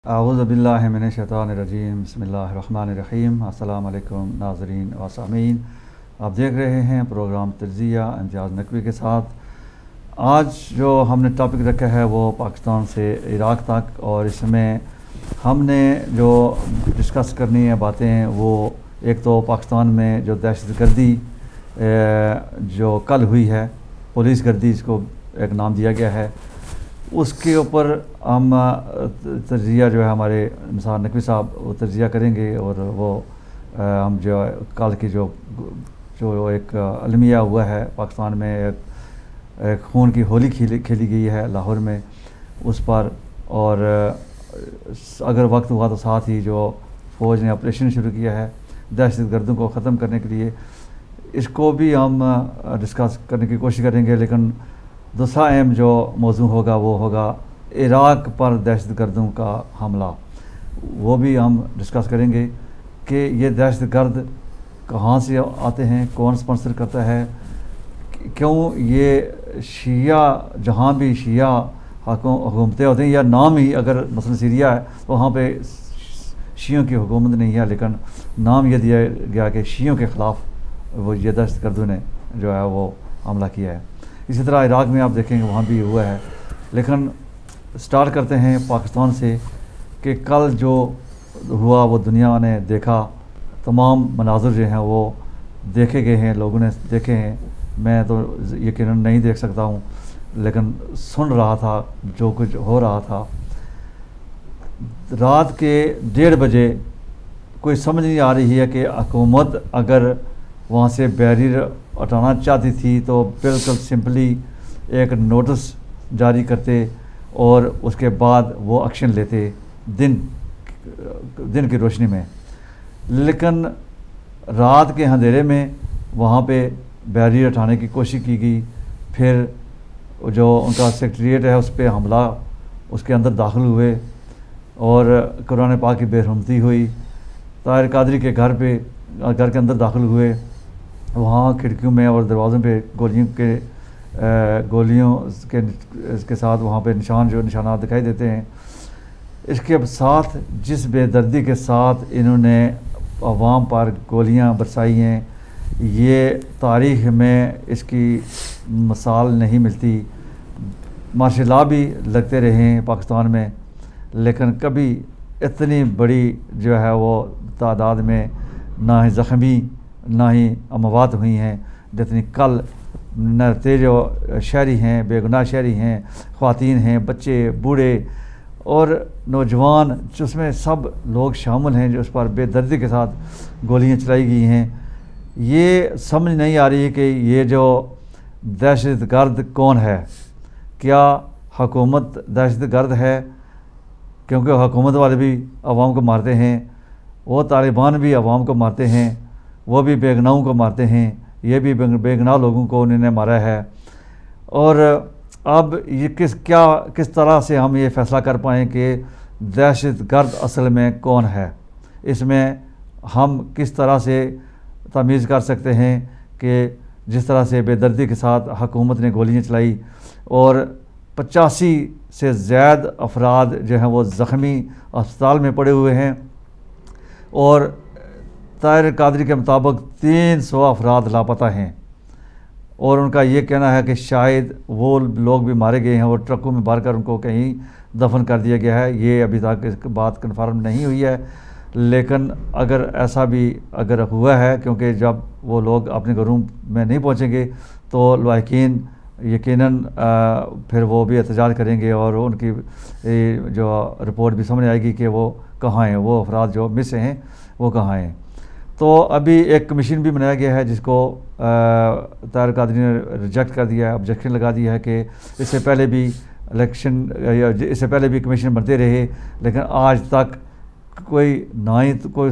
اعوذ باللہ من الشیطان الرجیم بسم اللہ الرحمن الرحیم۔ السلام علیکم ناظرین و سامعین، آپ دیکھ رہے ہیں پروگرام تجزیہ امتیاز نقوی کے ساتھ۔ آج جو ہم نے ٹاپک رکھا ہے وہ پاکستان سے عراق تک، اور اس میں ہم نے جو ڈسکس کرنی ہے باتیں وہ ایک تو پاکستان میں جو دہشت گردی جو کل ہوئی ہے، پولیس گردی جس کو ایک نام دیا گیا ہے، اس کے اوپر ہم تجزیہ جو ہے ہمارے نثار نقوی صاحب وہ تجزیہ کریں گے، اور وہ ہم جو کل کی جو ایک المیہ ہوا ہے پاکستان میں، ایک خون کی ہولی کھیلی گئی ہے لاہور میں اس پر، اور اگر وقت ہوا تو ساتھ ہی جو فوج نے آپریشن شروع کیا ہے دہشت گردوں کو ختم کرنے کے لیے، اس کو بھی ہم ڈسکس کرنے کی کوشش کریں گے۔ لیکن دوسرا اہم جو موضوع ہوگا وہ ہوگا عراق پر دہشت گردوں کا حملہ، وہ بھی ہم ڈسکس کریں گے کہ یہ دہشت گرد کہاں سے آتے ہیں، کون سپانسر کرتا ہے، کیوں یہ شیعہ جہاں بھی شیعہ حکومتیں ہوتے ہیں، یا نام ہی اگر مثلا سیریا ہے تو وہاں پہ شیعوں کی حکومت نہیں ہے، لیکن نام یہ دیا گیا کہ شیعوں کے خلاف وہ یہ دہشت گردوں نے جو ہے وہ حملہ کیا ہے۔ اسی طرح عراق میں آپ دیکھیں گے وہاں بھی ہوا ہے۔ لیکن سٹارٹ کرتے ہیں پاکستان سے کہ کل جو ہوا وہ دنیا نے دیکھا، تمام مناظر جو ہیں وہ دیکھے گئے ہیں، لوگوں نے دیکھے ہیں، میں تو یقیناً نہیں دیکھ سکتا ہوں، لیکن سن رہا تھا جو کچھ ہو رہا تھا۔ رات کے 1:30 بجے کوئی سمجھ نہیں آ رہی ہے کہ حکومت اگر وہاں سے بیریر ہٹانا چاہتی تھی تو بالکل سمپلی ایک نوٹس جاری کرتے اور اس کے بعد وہ ایکشن لیتے دن کی روشنی میں، لیکن رات کے اندھیرے میں وہاں پہ بیریر ہٹانے کی کوشش کی گئی، پھر جو ان کا سیکریٹریٹ ہے اس پہ حملہ، اس کے اندر داخل ہوئے اور قرآن پاک کی بے حرمتی ہوئی، طاہر قادری کے گھر کے اندر داخل ہوئے، وہاں کھڑکیوں میں اور دروازوں پہ گولیوں کے ساتھ وہاں پہ نشانات دکھائی دیتے ہیں۔ اس کے ساتھ جس بے دردی کے ساتھ انہوں نے عوام پر گولیاں برسائی ہیں، یہ تاریخ میں اس کی مثال نہیں ملتی۔ مارشل لا بھی لگتے رہے ہیں پاکستان میں، لیکن کبھی اتنی بڑی جو ہے وہ تعداد میں نہ ہی زخمی نہ ہی اموات ہوئی ہیں جتنی کل نرتے جو شہری ہیں، بے گناہ شہری ہیں، خواتین ہیں، بچے، بوڑھے اور نوجوان، جس میں سب لوگ شامل ہیں جو اس پر بے دردی کے ساتھ گولیاں چلائی گئی ہیں۔ یہ سمجھ نہیں آ رہی کہ یہ جو دہشت گرد کون ہے، کیا حکومت دہشت گرد ہے؟ کیونکہ حکومت والے بھی عوام کو مارتے ہیں، وہ طالبان بھی عوام کو مارتے ہیں، وہ بھی بے گناہوں کو مارتے ہیں، یہ بھی بے گناہ لوگوں کو انہوں نے مارا ہے۔ اور اب یہ کس طرح سے ہم یہ فیصلہ کر پائیں کہ دہشت گرد اصل میں کون ہے؟ اس میں ہم کس طرح سے تمیز کر سکتے ہیں کہ جس طرح سے بے دردی کے ساتھ حکومت نے گولیاں چلائی اور 85 سے زائد افراد جو ہیں وہ زخمی اسپتال میں پڑے ہوئے ہیں، اور طاہر قادری کے مطابق 300 افراد لاپتہ ہیں، اور ان کا یہ کہنا ہے کہ شاید وہ لوگ بھی مارے گئے ہیں اور ٹرکوں میں بھر کر ان کو کہیں دفن کر دیا گیا ہے۔ یہ ابھی تک اس بات کنفرم نہیں ہوئی ہے، لیکن اگر ایسا بھی اگر ہوا ہے، کیونکہ جب وہ لوگ اپنے گھروں میں نہیں پہنچیں گے تو لواحقین یقیناً پھر وہ بھی احتجاج کریں گے، اور ان کی جو رپورٹ بھی سامنے آئے گی کہ وہ کہاں ہیں، وہ افراد جو مس ہیں وہ کہاں ہیں۔ تو ابھی ایک کمیشن بھی بنایا گیا ہے جس کو طاہر قادری نے ریجیکٹ کر دیا ہے، آبجیکشن لگا دیا ہے کہ اس سے پہلے بھی کمیشن بنتے رہے، لیکن آج تک کوئی نہ ہی کوئی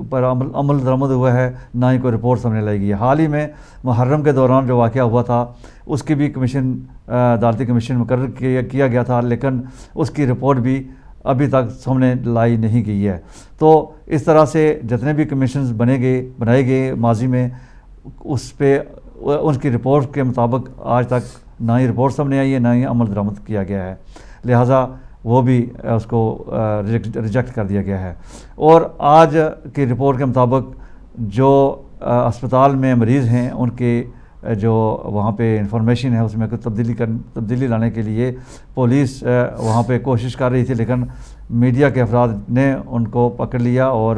پر عمل درآمد ہوا ہے، نہ ہی کوئی رپورٹ سامنے لائی گئی ہے۔ حال ہی میں محرم کے دوران جو واقعہ ہوا تھا اس کی بھی کمیشن عدالتی کمیشن مقرر کیا گیا تھا، لیکن اس کی رپورٹ بھی ابھی تک سامنے لائی نہیں گئی ہے۔ تو اس طرح سے جتنے بھی کمیشنز بنائے گئے ماضی میں، اس پہ ان کی رپورٹ کے مطابق آج تک نہ ہی رپورٹ سامنے آئی ہے، نہ ہی عمل درآمد کیا گیا ہے، لہٰذا وہ بھی اس کو ریجیکٹ کر دیا گیا ہے. اور آج کی رپورٹ کے مطابق جو اسپتال میں مریض ہیں ان کے جو وہاں پہ انفارمیشن ہے اس میں کوئی تبدیلی لانے کے لیے پولیس وہاں پہ کوشش کر رہی تھی، لیکن میڈیا کے افراد نے ان کو پکڑ لیا اور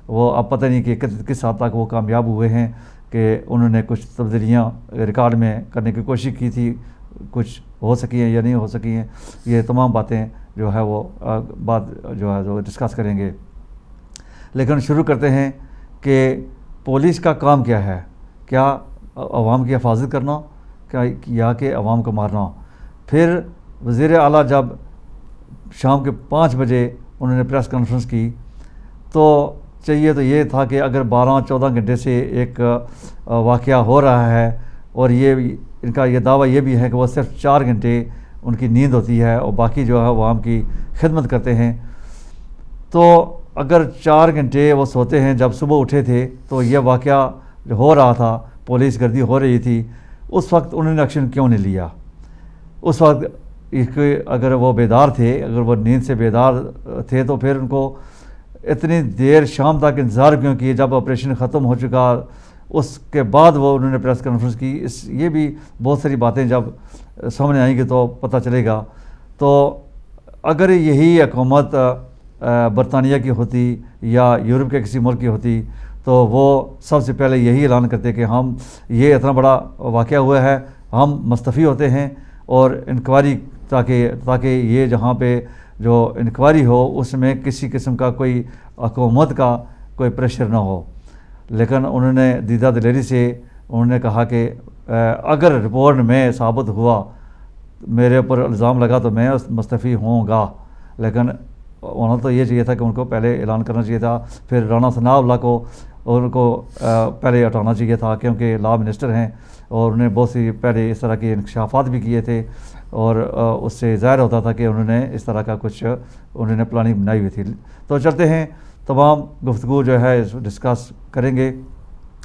وہ اب پتہ نہیں کہ کس حد تک وہ کامیاب ہوئے ہیں کہ انہوں نے کچھ تبدیلیاں ریکارڈ میں کرنے کی کوشش کی تھی، کچھ ہو سکی ہیں یا نہیں ہو سکی ہیں. یہ تمام باتیں جو ہے وہ بات جو ہے وہ ڈسکس کریں گے. لیکن شروع کرتے ہیں کہ پولیس کا کام کیا ہے، کیا عوام کی حفاظت کرنا یا کہ عوام کو مارنا. پھر وزیر اعلیٰ جب شام کے 5 بجے انہوں نے پریس کانفرنس کی تو چاہیے تو یہ تھا کہ اگر 12-14 گھنٹے سے ایک واقعہ ہو رہا ہے اور ان کا یہ دعویٰ یہ بھی ہے کہ وہ صرف 4 گھنٹے ان کی نیند ہوتی ہے اور باقی جو ہے عوام کی خدمت کرتے ہیں، تو اگر 4 گھنٹے وہ سوتے ہیں، جب صبح اٹھے تھے تو یہ واقعہ جو ہو رہا تھا، پولیس گردی ہو رہی تھی، اس وقت انہوں نے ایکشن کیوں نہیں لیا؟ اس وقت اگر وہ بیدار تھے، اگر وہ نیند سے بیدار تھے تو پھر ان کو اتنی دیر شام تک انتظار کیوں کیے؟ جب آپریشن ختم ہو چکا اس کے بعد وہ انہوں نے پریس کانفرنس کی. یہ بھی بہت ساری باتیں جب سامنے آئیں گی تو پتہ چلے گا. تو اگر یہی حکومت برطانیہ کی ہوتی یا یورپ کے کسی ملک کی ہوتی تو وہ سب سے پہلے یہی اعلان کرتے کہ ہم یہ اتنا بڑا واقعہ ہوا ہے، ہم مستعفی ہوتے ہیں اور انکوائری تاکہ یہ جہاں پہ جو انکوائری ہو اس میں کسی قسم کا کوئی حکومت کا کوئی پریشر نہ ہو. لیکن انہوں نے دیدہ دلیری سے انہوں نے کہا کہ اگر رپورٹ میں ثابت ہوا، میرے اوپر الزام لگا تو میں مستعفی ہوں گا. لیکن ہونا تو یہ چاہیے تھا کہ ان کو پہلے اعلان کرنا چاہیے تھا. پھر رانا ثناء اللہ کو ان کو پہلے ہٹانا چاہیے تھا کیونکہ لا منسٹر ہیں اور انہیں بہت سی پہلے اس طرح کے انکشافات بھی کیے تھے اور اس سے ظاہر ہوتا تھا کہ انہوں نے اس طرح کا کچھ انہوں نے پلاننگ بنائی ہوئی تھی. تو چلتے ہیں، تمام گفتگو جو ہے ڈسکس کریں گے.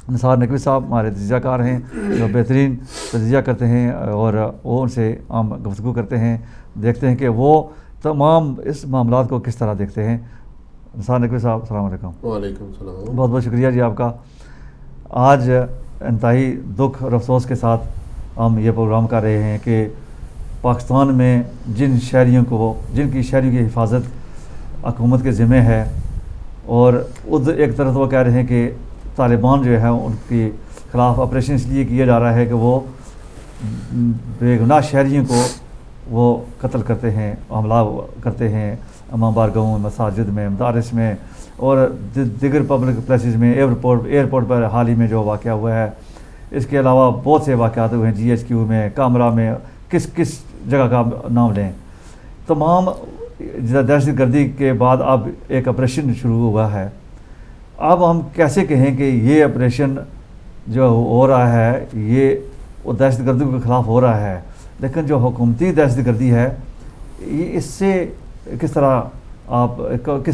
نثار نقوی صاحب ہمارے تجزیہ کار ہیں جو بہترین تجزیہ کرتے ہیں اور وہ ان سے ہم گفتگو کرتے ہیں، دیکھتے ہیں کہ وہ تمام اس معاملات کو کس طرح دیکھتے ہیں. نثار نقوی صاحب السلام علیکم. وعلیکم السلام. بہت بہت شکریہ جی آپ کا. آج انتہائی دکھ اور افسوس کے ساتھ ہم یہ پروگرام کر رہے ہیں کہ پاکستان میں جن کی شہریوں کی حفاظت حکومت کے ذمہ ہے اور ادھر ایک طرف وہ کہہ رہے ہیں کہ طالبان جو ہے ان کے خلاف آپریشن اس لیے کیا جا رہا ہے کہ وہ بے گناہ شہریوں کو وہ قتل کرتے ہیں، حملہ کرتے ہیں امام بارگاہوں، مساجد میں، مدارس میں اور دیگر پبلک پلیسز میں، ایئرپورٹ پر حال ہی میں جو واقعہ ہوا ہے. اس کے علاوہ بہت سے واقعات ہوئے ہیں، GHQ میں، کامرا میں، کس جگہ کا نام لیں. تمام دہشت گردی کے بعد اب ایک آپریشن شروع ہوا ہے. اب ہم کیسے کہیں کہ یہ آپریشن جو ہو رہا ہے یہ وہ دہشت گردی کے خلاف ہو رہا ہے، لیکن جو حکومتی دہشت گردی ہے یہ اس سے کس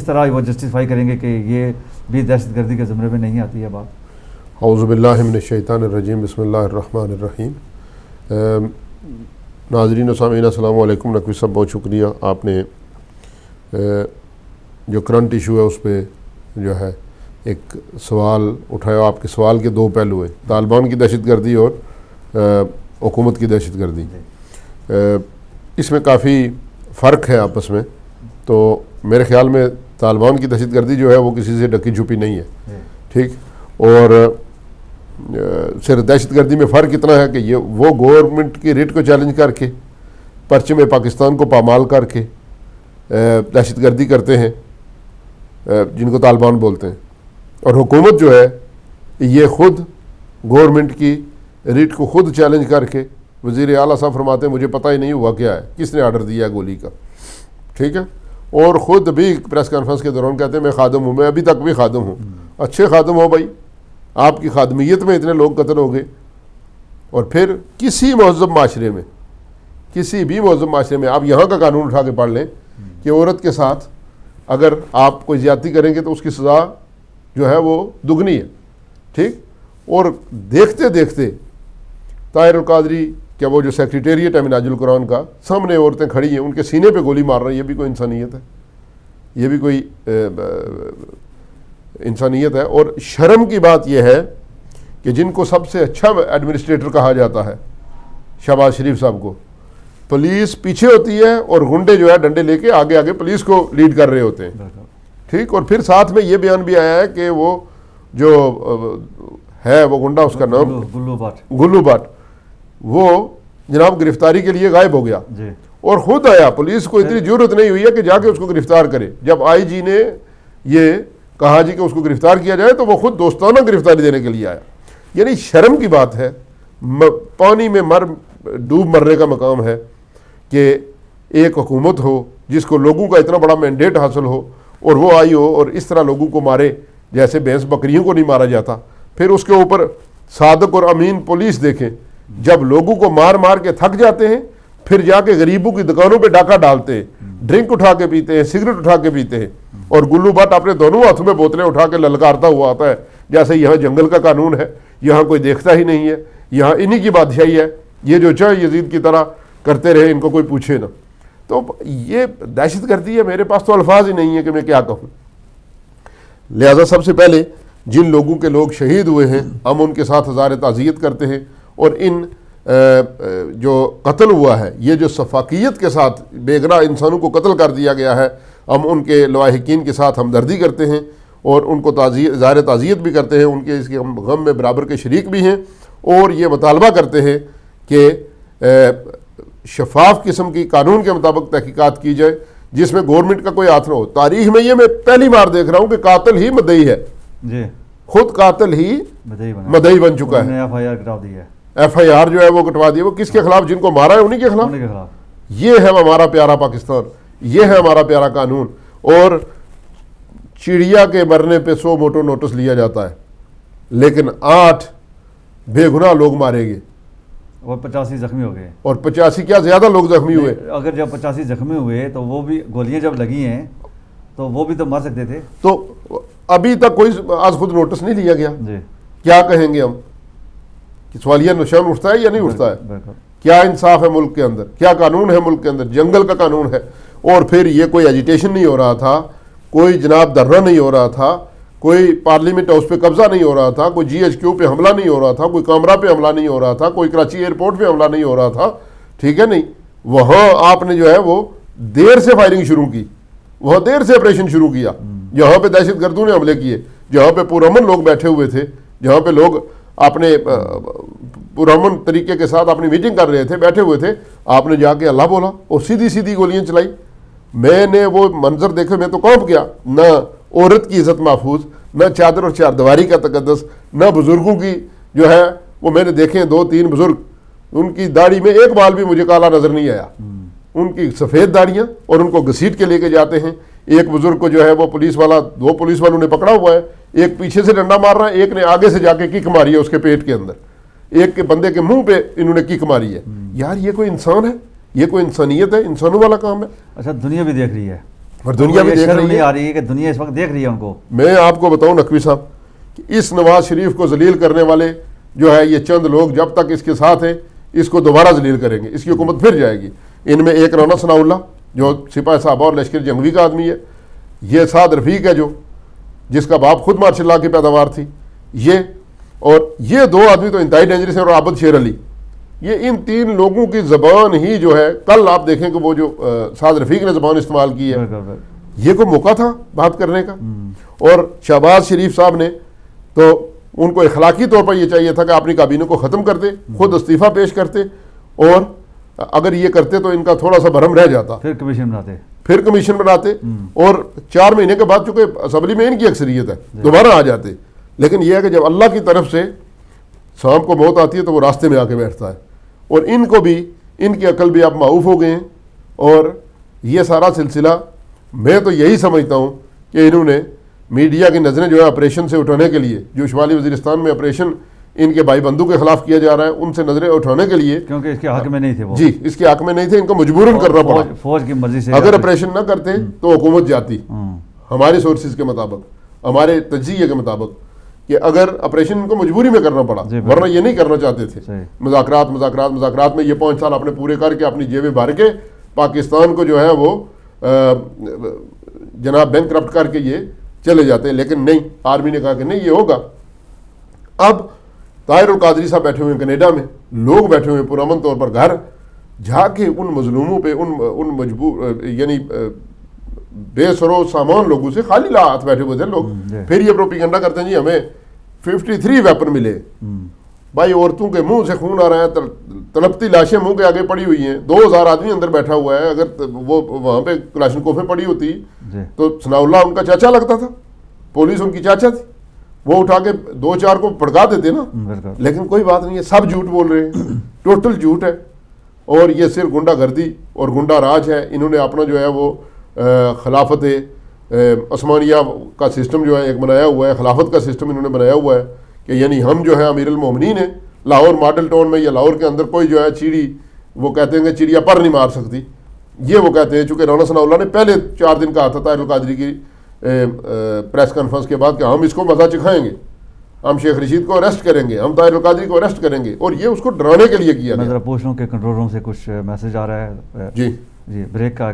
طرح وہ جسٹیفائی کریں گے کہ یہ بھی دہشت گردی کے زمرے میں نہیں آتی ہے بات؟ اعوذ باللہ من الشیطان الرجیم، بسم اللہ الرحمن الرحیم. ناظرین و سامعین السلام علیکم. نقوی صاحب بہت شکریہ، آپ نے جو کرنٹ ایشو ہے اس پہ جو ہے ایک سوال اٹھایا. آپ کے سوال کے 2 پہلو ہیں، طالبان کی دہشت گردی اور حکومت کی دہشت گردی. اس میں کافی فرق ہے آپس میں. تو میرے خیال میں طالبان کی دہشت گردی جو ہے وہ کسی سے ڈکی چھپی نہیں ہے، ٹھیک. اور صرف دہشت گردی میں فرق اتنا ہے کہ یہ وہ گورنمنٹ کی ریٹ کو چیلنج کر کے پرچم پاکستان کو پامال کر کے دہشت گردی کرتے ہیں جن کو طالبان بولتے ہیں، اور حکومت جو ہے یہ خود گورنمنٹ کی ریٹ کو خود چیلنج کر کے وزیر اعلیٰ صاحب فرماتے ہیں مجھے پتہ ہی نہیں ہوا کیا ہے، کس نے آرڈر دیا ہے گولی کا، ٹھیک ہے. اور خود بھی پریس کانفرنس کے دوران کہتے ہیں میں خادم ہوں، میں ابھی تک بھی خادم ہوں. اچھے خادم ہو بھائی، آپ کی خادمیت میں اتنے لوگ قتل ہو گئے. اور پھر کسی مہذب معاشرے میں، کسی بھی مہذب معاشرے میں آپ یہاں کا قانون اٹھا کے پڑھ لیں کہ عورت کے ساتھ اگر آپ کوئی زیادتی کریں گے تو اس کی سزا جو ہے وہ دگنی ہے، ٹھیک. اور دیکھتے دیکھتے طاہر القادری کیا وہ جو سیکریٹریٹ ہے مناج القرآن کا، سامنے عورتیں کھڑی ہیں، ان کے سینے پہ گولی مار رہے ہیں، یہ بھی کوئی انسانیت ہے؟ یہ بھی کوئی انسانیت ہے؟ اور شرم کی بات یہ ہے کہ جن کو سب سے اچھا ایڈمنسٹریٹر کہا جاتا ہے، شہباز شریف صاحب کو، پولیس پیچھے ہوتی ہے اور گنڈے جو ہے ڈنڈے لے کے آگے آگے پولیس کو لیڈ کر رہے ہوتے ہیں، ٹھیک؟ اور پھر ساتھ میں یہ بیان بھی آیا ہے کہ وہ جو ہے وہ گنڈا، اس کا نام گلو بٹ، وہ جناب گرفتاری کے لیے غائب ہو گیا اور خود آیا، پولیس کو اتنی ضرورت نہیں ہوئی ہے کہ جا کے اس کو گرفتار کرے۔ جب آئی جی نے یہ کہا جی کہ اس کو گرفتار کیا جائے تو وہ خود دوستانہ گرفتاری دینے کے لیے آیا۔ یعنی شرم کی بات ہے، پانی میں ڈوب مرنے کا مقام ہے کہ ایک حکومت ہو جس کو لوگوں کا اتنا بڑا مینڈیٹ حاصل ہو اور وہ آئی ہو اور اس طرح لوگوں کو مارے جیسے بھینس بکریوں کو نہیں مارا جاتا۔ پھر اس کے اوپر صادق اور امین پولیس دیکھیں، جب لوگوں کو مار مار کے تھک جاتے ہیں پھر جا کے غریبوں کی دکانوں پہ ڈاکہ ڈالتے ہیں، ڈرنک اٹھا کے پیتے ہیں، سگریٹ اٹھا کے پیتے ہیں، اور گلو بٹ اپنے دونوں ہاتھوں میں بوتلیں اٹھا کے للکارتا ہوا آتا ہے جیسے یہاں جنگل کا قانون ہے، یہاں کوئی دیکھتا ہی نہیں ہے، یہاں انہی کی بادشاہی ہے، یہ جو چاہے یزید کی طرح کرتے رہے، ان کو کوئی پوچھے نہ۔ تو یہ دہشت گردی ہے، میرے پاس تو الفاظ ہی نہیں ہے کہ میں کیا کہوں۔ لہذا سب سے پہلے جن لوگوں کے لوگ شہید ہوئے ہیں ہم ان کے ساتھ ہزار تعزیت کرتے ہیں، اور ان جو قتل ہوا ہے، یہ جو سفاکیت کے ساتھ بے گناہ انسانوں کو قتل کر دیا گیا ہے، ہم ان کے لواحقین کے ساتھ ہمدردی کرتے ہیں اور ان کو اظہار تعزیت بھی کرتے ہیں، ان کے اس کے غم میں برابر کے شریک بھی ہیں، اور یہ مطالبہ کرتے ہیں کہ شفاف قسم کی قانون کے مطابق تحقیقات کی جائے جس میں گورنمنٹ کا کوئی ہاتھ نہ ہو۔ تاریخ میں یہ میں پہلی بار دیکھ رہا ہوں کہ قاتل ہی مدعی ہے، جی خود قاتل ہی مدعی بن چکا ہے، ایف آئی آر جو ہے وہ کٹوا دی۔ وہ کس کے خلاف؟ جن کو مارا ہے انہی کے خلاف۔ یہ ہے ہمارا پیارا پاکستان، یہ ہے ہمارا پیارا قانون۔ اور چڑیا کے مرنے پہ 100 موٹو نوٹس لیا جاتا ہے، لیکن 8 بے گناہ لوگ مارے گئے اور 85 زخمی ہو گئے، اور 85 کیا زیادہ لوگ زخمی ہوئے۔ اگر جب 85 زخمی ہوئے تو وہ بھی گولیاں جب لگی ہیں تو وہ بھی تو مر سکتے تھے۔ تو ابھی تک کوئی آج خود نوٹس نہیں لیا گیا۔ کیا کہیں گے ہم کہ سوالیہ نشان اٹھتا ہے یا نہیں اٹھتا ہے؟ کیا انصاف ہے ملک کے اندر؟ کیا قانون ہے ملک کے اندر؟ جنگل کا قانون ہے۔ اور پھر یہ کوئی ایجیٹیشن نہیں ہو رہا تھا، کوئی جناب دھرنا نہیں ہو رہا تھا، کوئی پارلیمنٹ ہاؤس پہ قبضہ نہیں ہو رہا تھا، کوئی جی ایچ کیو پہ حملہ نہیں ہو رہا تھا، کوئی کامرا پہ حملہ نہیں ہو رہا تھا، کوئی کراچی ایئرپورٹ پہ حملہ نہیں ہو رہا تھا، ٹھیک ہے نہیں؟ وہاں آپ نے جو ہے وہ دیر سے فائرنگ شروع کی، وہاں دیر سے آپریشن شروع کیا، جہاں پہ دہشت گردوں نے حملے کیے، جہاں پہ پرامن لوگ بیٹھے ہوئے تھے، جہاں پہ لوگ اپنے پرامن طریقے کے ساتھ اپنی میٹنگ کر رہے تھے، بیٹھے ہوئے تھے، آپ نے جا کے اللہ بولا اور سیدھی سیدھی گولیاں چلائی۔ میں نے وہ منظر دیکھے، میں تو کانپ گیا۔ نہ عورت کی عزت محفوظ، نہ چادر اور چاردیواری کا تقدس، نہ بزرگوں کی جو ہے وہ میں نے دیکھے 2-3 بزرگ، ان کی داڑھی میں ایک بال بھی مجھے کالا نظر نہیں آیا، ان کی سفید داڑیاں، اور ان کو گھسیٹ کے لے کے جاتے ہیں۔ ایک بزرگ کو جو ہے وہ پولیس والا، 2 پولیس والوں نے پکڑا ہوا ہے، ایک پیچھے سے ڈنڈا مار رہا ہے، ایک نے آگے سے جا کے کک ماری ہے اس کے پیٹ کے اندر، ایک کے بندے کے منہ پہ انہوں نے کک ماری ہے۔ یار یہ کوئی انسان ہے؟ یہ کوئی انسانیت ہے؟ انسانوں والا کام ہے۔ اچھا دنیا بھی دیکھ رہی ہے، اور دنیا بھی دیکھ رہی ہے، آ رہی ہے کہ دنیا اس وقت دیکھ رہی ہے ان کو۔ میں آپ کو بتاؤں نقوی صاحب کہ اس نواز شریف کو ذلیل کرنے والے جو ہے یہ چند لوگ جب تک اس کے ساتھ ہیں اس کو دوبارہ ذلیل کریں گے، اس کی حکومت پھر جائے گی۔ ان میں ایک رانا ثناء اللہ جو سپاہی صاحبہ اور لشکر جنگوی کا آدمی ہے، یہ سعد رفیق ہے جو جس کا باپ خود مارشل لا کی پیداوار تھی، یہ اور یہ 2 آدمی تو انتہائی ڈینجرس ہیں، اور عابد شیر علی۔ یہ ان 3 لوگوں کی زبان ہی جو ہے، کل آپ دیکھیں کہ وہ جو سعد رفیق نے زبان استعمال کی ہے، یہ کوئی موقع تھا بات کرنے کا؟ اور شہباز شریف صاحب نے تو ان کو اخلاقی طور پر یہ چاہیے تھا کہ اپنی کابینہ کو ختم کر دے، خود استعفیٰ پیش کرتے، اور اگر یہ کرتے تو ان کا تھوڑا سا بھرم رہ جاتا، پھر کمیشن بناتے اور 4 مہینے کے بعد چونکہ اسمبلی میں ان کی اکثریت ہے دوبارہ آ جاتے۔ لیکن یہ ہے کہ جب اللہ کی طرف سے سانپ کو موت آتی ہے تو وہ راستے میں آ کے بیٹھتا ہے، اور ان کو بھی، ان کی عقل بھی اب معاف ہو گئے ہیں۔ اور یہ سارا سلسلہ میں تو یہی سمجھتا ہوں کہ انہوں نے میڈیا کی نظریں جو ہے آپریشن سے اٹھانے کے لیے، جو شمالی وزیرستان میں آپریشن ان کے بھائی بندوں کے خلاف کیا جا رہا ہے، ان سے نظریں اٹھانے کے لیے، کیونکہ اس کے حق میں نہیں تھے وہ، جی اس کے حق میں نہیں تھے، ان کو مجبوراً کرنا پڑا، فوج کی مرضی سے۔ اگر آپریشن نہ کرتے تو حکومت جاتی، ہمارے سورسز کے مطابق، ہمارے تجزیے کے مطابق، کہ اگر آپریشن ان کو مجبوری میں کرنا پڑا ورنہ یہ نہیں کرنا چاہتے تھے، مذاکرات میں یہ 5 سال اپنے پورے کر کے اپنی جیبیں بھر کے پاکستان کو جو ہے وہ جناب بینک کرپٹ کر کے یہ چلے جاتے ہیں، لیکن نہیں، آرمی نے کہا کہ نہیں یہ ہوگا۔ اب طاہر القادری صاحب بیٹھے ہوئے ہیں کینیڈا میں، لوگ بیٹھے ہوئے ہیں پرامن طور پر گھر، جا کے ان مظلوموں پہ ان مجبور یعنی بے سرو سامان لوگوں سے خالی ہاتھ بیٹھے ہوئے تھے لوگ، پھر یہ پروپیگنڈا کرتے ہیں جی ہمیں 53 ویپن ملے۔ بھائی عورتوں کے منہ سے خون آ رہا ہے، تڑپتی لاشیں منہ کے آگے پڑی ہوئی ہیں، 2000 آدمی اندر بیٹھا ہوا ہے، اگر وہ وہاں پہ کلاشنکوفیں پڑی ہوتی تو ثناء اللہ ان کا چاچا لگتا تھا، پولیس ان کی چاچا تھی، وہ اٹھا کے 2-4 کو پھڑکا دیتے نا، لیکن کوئی بات نہیں ہے، سب جھوٹ بول رہے ہیں، ٹوٹل جھوٹ ہے، اور یہ صرف گنڈا گردی اور گنڈا راج ہے۔ انہوں نے اپنا جو ہے وہ خلافت عثمانیہ کا سسٹم جو ہے ایک بنایا ہوا ہے، خلافت کا سسٹم انہوں نے بنایا ہوا ہے کہ یعنی ہم جو ہے امیر المومنین ہیں، لاہور ماڈل ٹاؤن میں یا لاہور کے اندر کوئی جو ہے چیڑی، وہ کہتے ہیں کہ چڑیا پر نہیں مار سکتی، یہ وہ کہتے ہیں، چونکہ رانا ثناء اللہ نے پہلے 4 دن کہا تھا طاہر القادری کی پریس کانفرنس کے بعد کہ ہم اس کو مزہ چکھائیں گے، ہم شیخ رشید کو اریسٹ کریں گے، ہم طاہر القادری کو اریسٹ کریں گے، اور یہ اس کو ڈرانے کے لیے کیا میں ذرا پوچھ لوں کہ کنٹرول روم سے کچھ میسج آ رہا ہے؟ جی بریک کا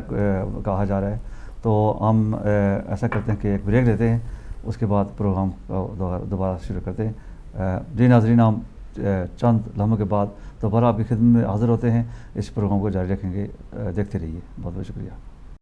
کہا جا رہا ہے، تو ہم ایسا کرتے ہیں کہ ایک بریک لیتے ہیں، اس کے بعد پروگرام دوبارہ شروع کرتے ہیں۔ جی ناظرین، ہم چند لمحوں کے بعد دوبارہ آپ کی خدمت میں حاضر ہوتے ہیں، اس پروگرام کو جاری رکھیں گے، دیکھتے رہیے، بہت بہت شکریہ۔